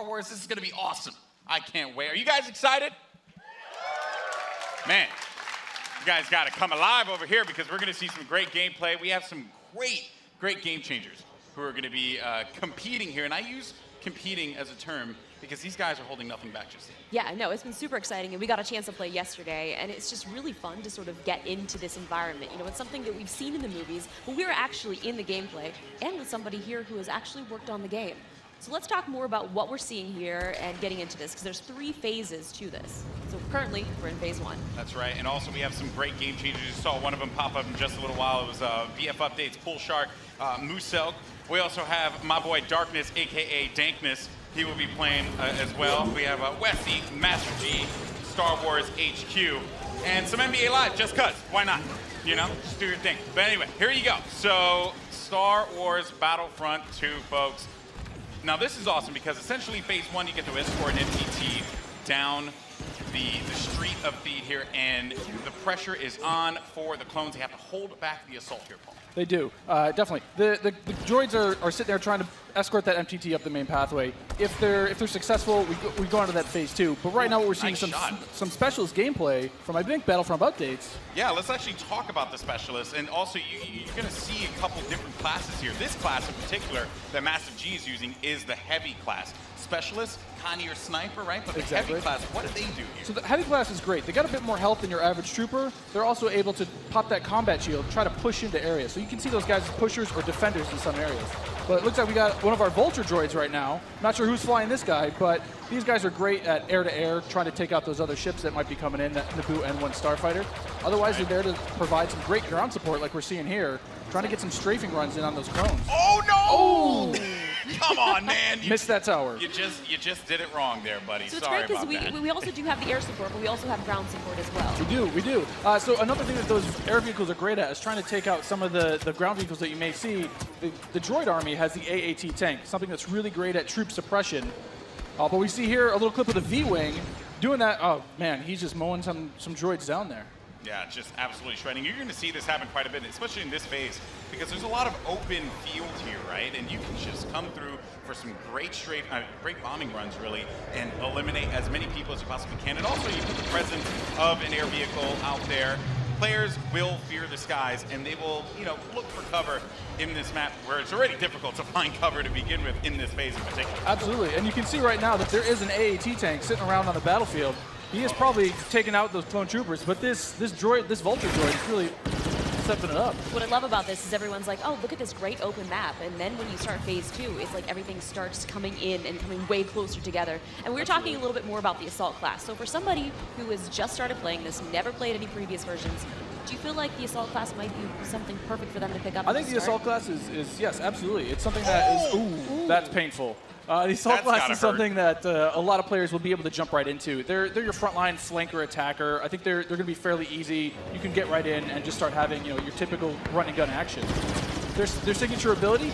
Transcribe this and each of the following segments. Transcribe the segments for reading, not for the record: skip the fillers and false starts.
Wars. This is going to be awesome. I can't wait. Are you guys excited? Man, you guys got to come alive over here because we're going to see some great gameplay. We have some great game changers who are going to be competing here. And I use competing as a term because these guys are holding nothing back just yet. Yeah, no, it's been super exciting, and we got a chance to play yesterday, and it's just really fun to sort of get into this environment. You know, it's something that we've seen in the movies, but we're actually in the gameplay, and with somebody here who has actually worked on the game. So let's talk more about what we're seeing here and getting into this, because there's 3 phases to this. So currently, we're in phase 1. That's right, and also we have some great game changers. You saw one of them pop up in just a little while. It was VF Updates, Pool Shark, Moosel. We also have my boy Darkness, aka Dankness. He will be playing as well. We have Westy, Master G, Star Wars HQ, and some NBA Live, just cuz. Why not? You know, just do your thing. But anyway, here you go. So, Star Wars Battlefront 2, folks. Now, this is awesome because essentially phase 1, you get to escort an MTT down the street of Theed here, and the pressure is on for the clones. They have to hold back the assault here, Paul. They do, definitely. The droids are sitting there trying to escort that MTT up the main pathway. If they're successful, we go on to that phase 2. But right now, what we're seeing is some specialist gameplay from, I think, Battlefront updates. Yeah, let's actually talk about the specialists, and also you're going to see a couple different classes here. This class in particular that Massive G is using is the heavy class. Specialist, kind of your sniper, right? But the heavy class, what do they do here? So the heavy class is great. They got a bit more health than your average trooper. They're also able to pop that combat shield, try to push into areas. So you can see those guys as pushers or defenders in some areres. But it looks like we got one of our Vulture droids right now. Not sure who's flying this guy, but these guys are great at air-to-air, trying to take out those other ships that might be coming in, that Naboo N1 Starfighter. Otherwise, they're there to provide some great ground support like we're seeing here, trying to get some strafing runs in on those clones. Oh, no! Oh! Come on, man. Missed that tower. You just did it wrong there, buddy. So it's Sorry great about that. because we also do have the air support, but we also have ground support as well. We do. So another thing that those air vehicles are great at is trying to take out some of the ground vehicles that you may see. The droid army has the AAT tank, something that's really great at troop suppression. But we see here a little clip of the V-Wing doing that. Oh, man, he's just mowing some droids down there. Yeah, just absolutely shredding. You're going to see this happen quite a bit, especially in this phase, because there's a lot of open field here, right? And you can just come through for some great great bombing runs, really, and eliminate as many people as you possibly can. And also, you put the presence of an air vehicle out there. Players will fear the skies, and they will, look for cover in this map where it's already difficult to find cover to begin with in this phase in particular. Absolutely, and you can see right now that there is an AAT tank sitting around on the battlefield. He is probably taking out those clone troopers, but this Vulture droid is really stepping it up. What I love about this is everyone's like, oh, look at this great open map. And then when you start phase 2, it's like everything starts coming in and coming way closer together. And we were talking a little bit more about the assault class. So for somebody who has just started playing this, never played any previous versions, do you feel like the assault class might be something perfect for them to pick up? I think the assault class is yes, absolutely. It's something that is, ooh, that's painful. The assault class is something that a lot of players will be able to jump right into. They're your frontline flanker attacker. I think they're going to be fairly easy. You can get right in and just start having your typical run and gun action. Their signature ability,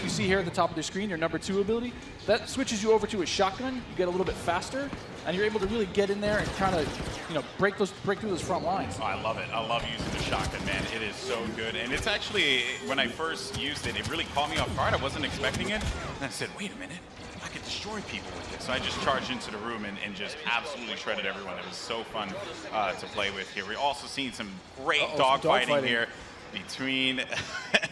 you see here at the top of the screen, your number 2 ability, that switches you over to a shotgun. You get a little bit faster, and you're able to really get in there and kind of break through those front lines. Oh, I love it. I love using the shotgun, man. It is so good. And it's actually, when I first used it, it really caught me off guard. I wasn't expecting it. And I said, wait a minute. I could destroy people with this. So I just charged into the room and just absolutely shredded everyone. It was so fun to play with here. We're also seeing some great dogfighting here between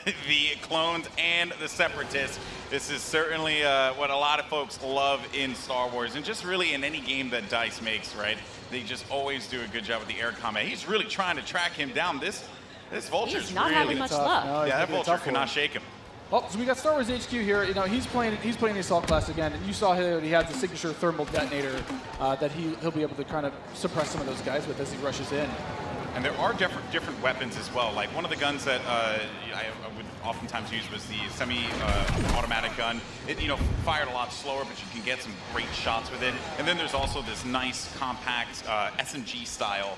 the clones and the separatists. This is certainly what a lot of folks love in Star Wars, and just really in any game that DICE makes, right? They just always do a good job with the air combat. He's really trying to track him down. This Vulture's not really having much luck. No, yeah, that Vulture cannot shake him. Oh, so we got Star Wars HQ here. He's playing the assault class again, and you saw here he has the signature thermal detonator that he'll be able to kind of suppress some of those guys with as he rushes in. And there are different weapons as well. Like one of the guns that I would oftentimes use was the semi-automatic gun. It fired a lot slower, but you can get some great shots with it. And then there's also this nice compact SMG style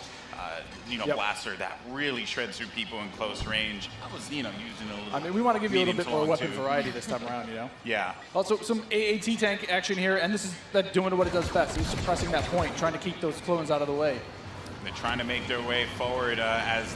blaster that really shreds through people in close range. I was using a little. I mean, we want to give you a little bit more weapon variety this time around, Yeah. Also, some AAT tank action here, and this is doing what it does best. He's suppressing that point, trying to keep those clones out of the way. They're trying to make their way forward as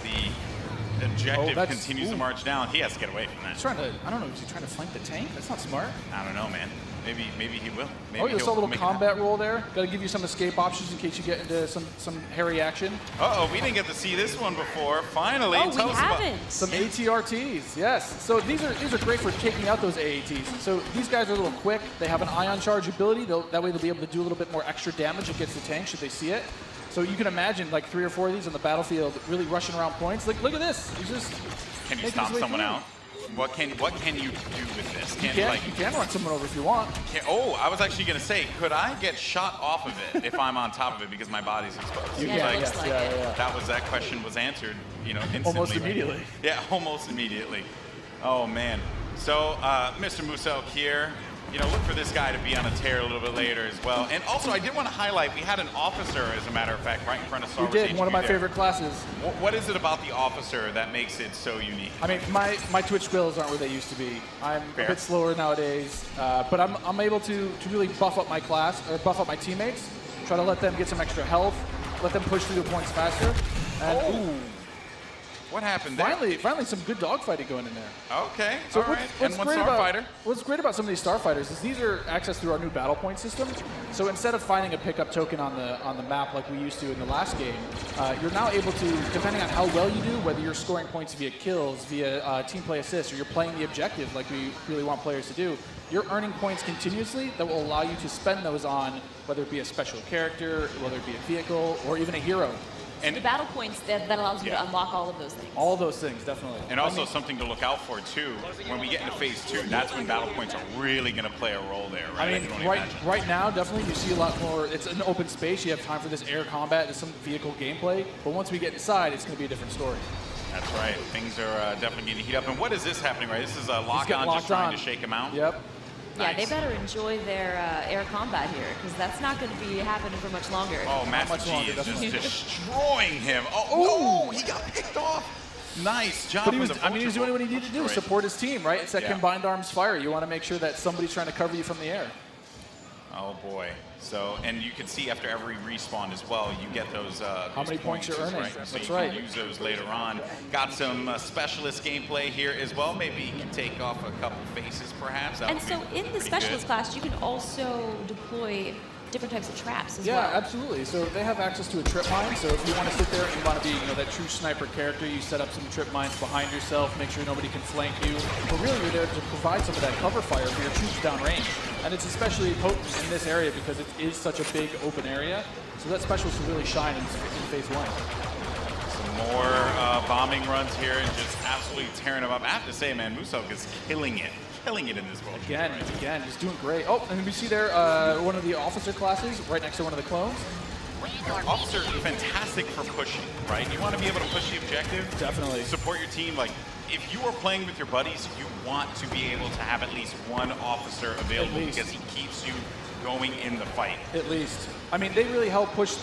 objective continues to march down. He has to get away from that. He's trying to, I don't know, is he trying to flank the tank? That's not smart. I don't know, man. Maybe he will. Maybe you saw a little combat roll there. Got to give you some escape options in case you get into some hairy action. Uh-oh, we didn't get to see this one before. Finally, tell us about some ATRTs. Yes. So these are great for taking out those AATs. So these guys are a little quick. They have an ion charge ability. That way they'll be able to do a little bit more extra damage against the tank should they see it. So you can imagine like 3 or 4 of these on the battlefield really rushing around points. Like, look at this. He's just Can you stomp someone out? What can you do with this? You can run someone over if you want. I was actually going to say, could I get shot off of it if I'm on top of it because my body's exposed? You can. That question was answered, instantly. Almost immediately. Yeah, almost immediately. Oh man. So Mr. Musel here. Look for this guy to be on a tear a little bit later as well. And also, I did want to highlight, we had an officer, as a matter of fact, right in front of Star Wars. We did, one of my favorite classes. What is it about the officer that makes it so unique? I mean, my Twitch skills aren't where they used to be. I'm a bit slower nowadays, but I'm able to really buff up my class, or buff up my teammates, try to let them get some extra health, let them push through the points faster. And, what happened there? Finally some good dogfighting going in there. Okay, so all right. And one starfighter. What's great about some of these starfighters is these are accessed through our new battle point system. So instead of finding a pickup token on the map like we used to in the last game, you're now able to, depending on how well you do, whether you're scoring points via kills, via team play assists, or you're playing the objective like we really want players to do, you're earning points continuously that will allow you to spend those on whether it be a special character, whether it be a vehicle, or even a hero. And the battle points that allows you to unlock all of those things. All those things, definitely. And also something to look out for too. When we get into phase 2, that's when battle points are really going to play a role there, right? I mean, right now, definitely you see a lot more. It's an open space. You have time for this air combat, there's some vehicle gameplay. But once we get inside, it's going to be a different story. That's right. Things are definitely going to heat up. And what is this happening, right? This is a lock-on just trying to shake him out? Yep. Yeah, they better enjoy their air combat here, because that's not going to be happening for much longer. Oh, Master G is just destroying him. Oh, no, he got picked off. Nice job. But he was doing what he needed to do, support his team, right? It's that combined arms fire. You want to make sure that somebody's trying to cover you from the air. Oh, boy. So, and you can see after every respawn as well, you get those how many points you're earning. Right? So you can use those later on. Got some specialist gameplay here as well. Maybe you can take off a couple faces, perhaps. And so in the specialist class, you can also deploy different types of traps as well. Yeah, absolutely. So they have access to a trip mine. So if you want to sit there and you want to be, that true sniper character, you set up some trip mines behind yourself, make sure nobody can flank you. But really, you're there to provide some of that cover fire for your troops downrange. And it's especially potent in this area because it is such a big open area. So that specialist will really shine in phase 1. Some more bombing runs here and just absolutely tearing them up. I have to say, man, Musel is killing it in this world. Again, he's doing great. Oh, and we see there one of the officer classes right next to one of the clones. Officer, fantastic for pushing, right? You want to be able to push the objective. Definitely. Support your team. Like, if you are playing with your buddies, you want to be able to have at least one officer available because he keeps you going in the fight. At least. I mean, they really help push,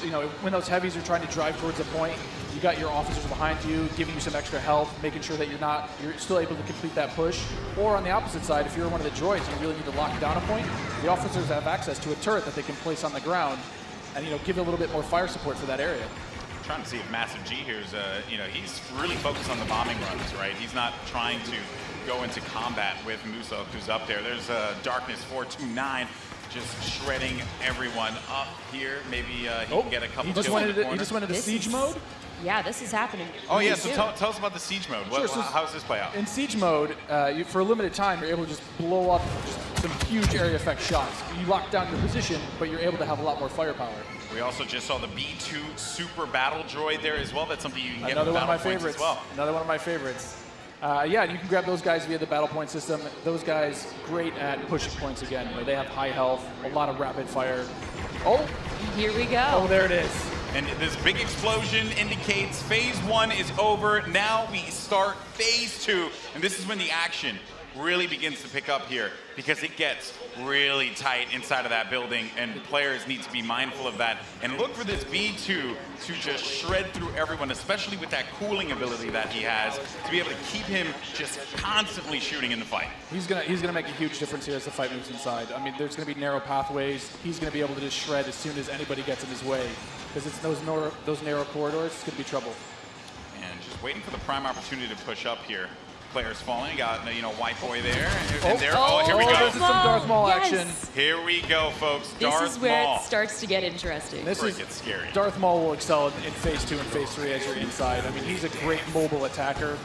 when those heavies are trying to drive towards a point, you got your officers behind you, giving you some extra health, making sure that you're still able to complete that push. Or on the opposite side, if you're one of the droids and you really need to lock down a point, the officers have access to a turret that they can place on the ground and, give a little bit more fire support for that area. I'm trying to see if Massive G here is, he's really focused on the bombing runs, right? He's not trying to go into combat with Musel, who's up there. There's Darkness 429. Just shredding everyone up here. Maybe he can get a couple kills in the corner. He just went into siege mode? Yeah, this is happening. Oh, yeah, so tell us about the siege mode. How does this play out? In siege mode, for a limited time, you're able to just blow up just some huge area effect shots. You lock down your position, but you're able to have a lot more firepower. We also just saw the B2 Super Battle Droid there as well. That's something you can get Another with one of my Battle favorites. As well. Another one of my favorites. Yeah, you can grab those guys via the battle point system. Those guys, great at pushing points again. They have high health, a lot of rapid fire. Oh! Here we go. Oh, there it is. And this big explosion indicates phase 1 is over. Now we start phase 2. And this is when the action really begins to pick up here because it gets really tight inside of that building and players need to be mindful of that and look for this B2 to just shred through everyone, especially with that cooling ability that he has, to be able to keep him just constantly shooting in the fight. He's gonna make a huge difference here as the fight moves inside. I mean, there's gonna be narrow pathways. He's gonna be able to just shred as soon as anybody gets in his way because it's those narrow corridors. It's gonna be trouble. And just waiting for the prime opportunity to push up here. Players falling, got, you know, White Boy there, and there, here we go. This is some Darth Maul action. Here we go, folks, Darth Maul. This is where it starts to get interesting. This is gets scary. Darth Maul will excel in Phase 2 and Phase 3 as you're inside. I mean, he's a great mobile attacker.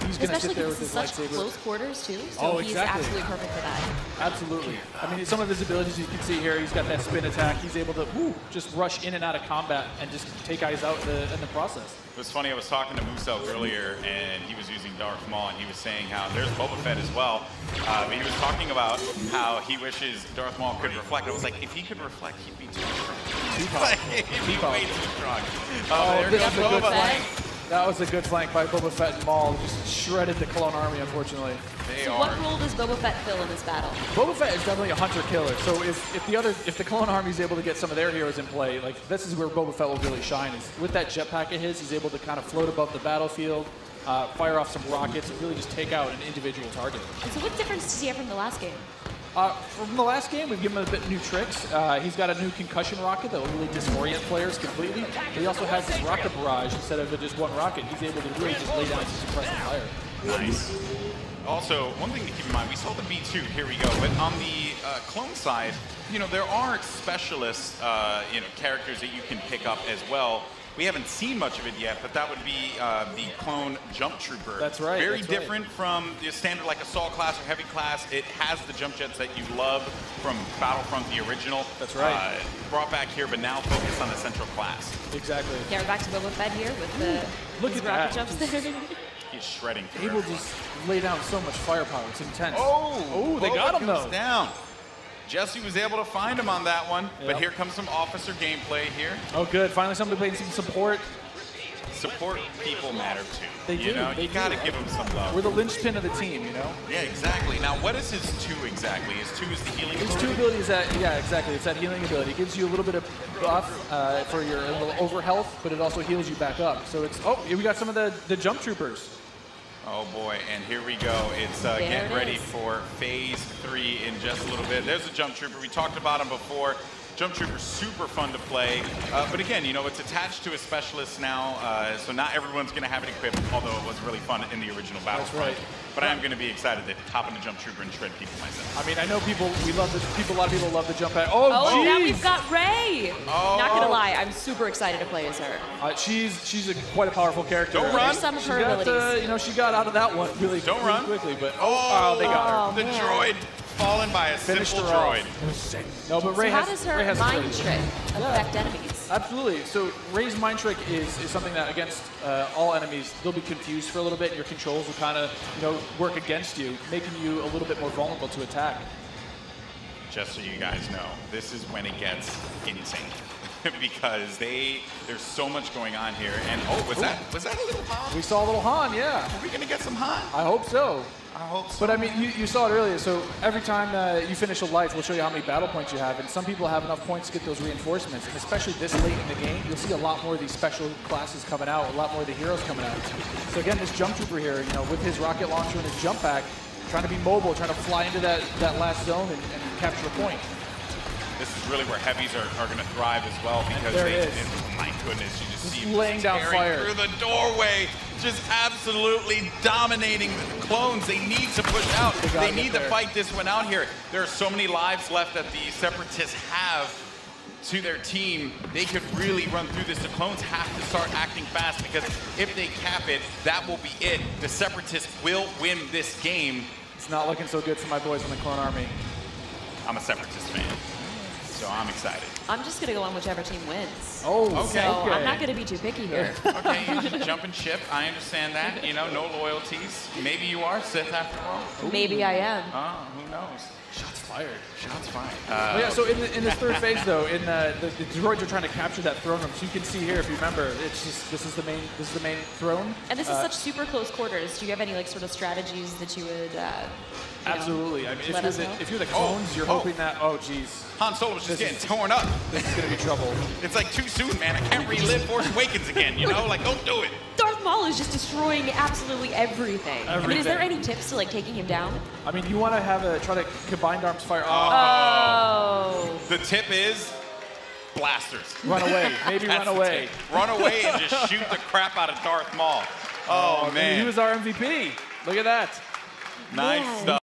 He's going to sit there with his lightsaber. Especially close quarters, too, so he's absolutely perfect for that. Absolutely. I mean, some of his abilities you can see here, he's got that spin attack. He's able to just rush in and out of combat and just take guys out in the process. It was funny, I was talking to Musel earlier, and he was using Darth Maul, and he was saying how there's Boba Fett as well. But he was talking about how he wishes Darth Maul could reflect. I was like, if he could reflect, he'd be too strong. He'd be way too strong. This is a good flank. That was a good flank by Boba Fett and Maul. Just shredded the Clone Army, unfortunately. What role does Boba Fett fill in this battle? Boba Fett is definitely a hunter-killer. So if the Clone Army is able to get some of their heroes in play, like this is where Boba Fett will really shine. Is with that jetpack of his, he's able to kind of float above the battlefield, fire off some rockets, and really just take out an individual target. And so what difference does he have from the last game? From the last game, we've given him a bit new tricks. He's got a new concussion rocket that will really disorient players completely. He also has this rocket barrage instead of just one rocket. He's able to really just lay down some suppressive fire. Nice. Also, one thing to keep in mind, we saw the B2, here we go, but on the clone side, you know, there are specialist, you know, characters that you can pick up as well. We haven't seen much of it yet, but that would be the clone jump trooper. That's right. Very different from the standard like assault class or heavy class. It has the jump jets that you love from Battlefront, the original. That's right. Brought back here, but now focused on the central class. Exactly. Yeah, we're back to Boba Fett here with the Look at rocket that. jumps there. He's shredding. Able to just lay down so much firepower. It's intense. Oh, they got him though. Down. Jesse was able to find him on that one, yep. But here comes some officer gameplay here. Oh, good. Finally, somebody playing some support. Support people matter too. They do. You know, you gotta give them some love. We're the linchpin of the team, you know? Yeah, exactly. Now, what is his 2 exactly? His 2 is the healing ability? His 2 ability is that, yeah, exactly. It's that healing ability. It gives you a little bit of buff for your little over health, but it also heals you back up. So it's, we got some of the jump troopers. Oh boy, and here we go. It's getting ready for Phase 3 in just a little bit. There's a jump trooper. We talked about him before. Jump trooper, super fun to play. But again, you know, it's attached to a specialist now, so not everyone's going to have it equipped, although it was really fun in the original Battlefront. That's right. But I am going to be excited to hop into jump trooper and shred people myself. I mean, I know we love this. A lot of people love the jump pad. Oh, now we've got Rey. Not gonna lie, I'm super excited to play as her. She's quite a powerful character. Don't run. Some of her abilities. You know, she got out of that one really quickly, but they got her. The droid fallen by a simple droid. No, but Rey how does her mind trick affect enemies? Absolutely. So Rey's mind trick is something that against all enemies, they'll be confused for a little bit, and your controls will kind of, you know, work against you, making you a little bit more vulnerable to attack. Just so you guys know, this is when it gets insane. Because there's so much going on here. And was that a little Han? We saw a little Han, yeah. Are we gonna get some Han? I hope so. I hope so. But I mean, you saw it earlier. So every time you finish a life, we'll show you how many battle points you have. And some people have enough points to get those reinforcements. And especially this late in the game, you'll see a lot more of these special classes coming out, a lot more of the heroes coming out. So again, this jump trooper here, you know, with his rocket launcher and his jump pack, trying to be mobile, trying to fly into that last zone and capture a point. This is really where heavies are going to thrive as well, because my goodness, you just see him laying down fire through the doorway, just absolutely dominating the clones. They need to push out. They need to fight this one out here. There are so many lives left that the Separatists have to their team. They could really run through this. The clones have to start acting fast, because if they cap it, that will be it. The Separatists will win this game. It's not looking so good for my boys in the Clone Army. I'm a Separatist fan, so I'm excited. I'm just going to go on whichever team wins. Oh, okay. So I'm not going to be too picky here. Okay, you just jump and ship. I understand that. You know, no loyalties. Maybe you are Sith after all. Ooh. Maybe I am. Oh, who knows? Shots fired. Shots fired. Yeah, so in this third phase, though, in the droids are trying to capture that throne room. So you can see here, if you remember, it's just this is the main throne. And this is such super close quarters. Do you have any like sort of strategies that you would? Absolutely. I mean, if you're the clones, you're hoping that. Oh, geez. Han Solo's just getting torn up. This is gonna be trouble. It's like too soon, man. I can't relive Force Awakens again. You know, like don't do it. Darth Maul is just destroying absolutely everything. I mean, is there any tips to like taking him down? I mean, you want to try to combined arms fire. Oh. The tip is blasters. Run away. Maybe run away. Run away and just shoot the crap out of Darth Maul. Oh, man. He was our MVP. Look at that. Nice stuff.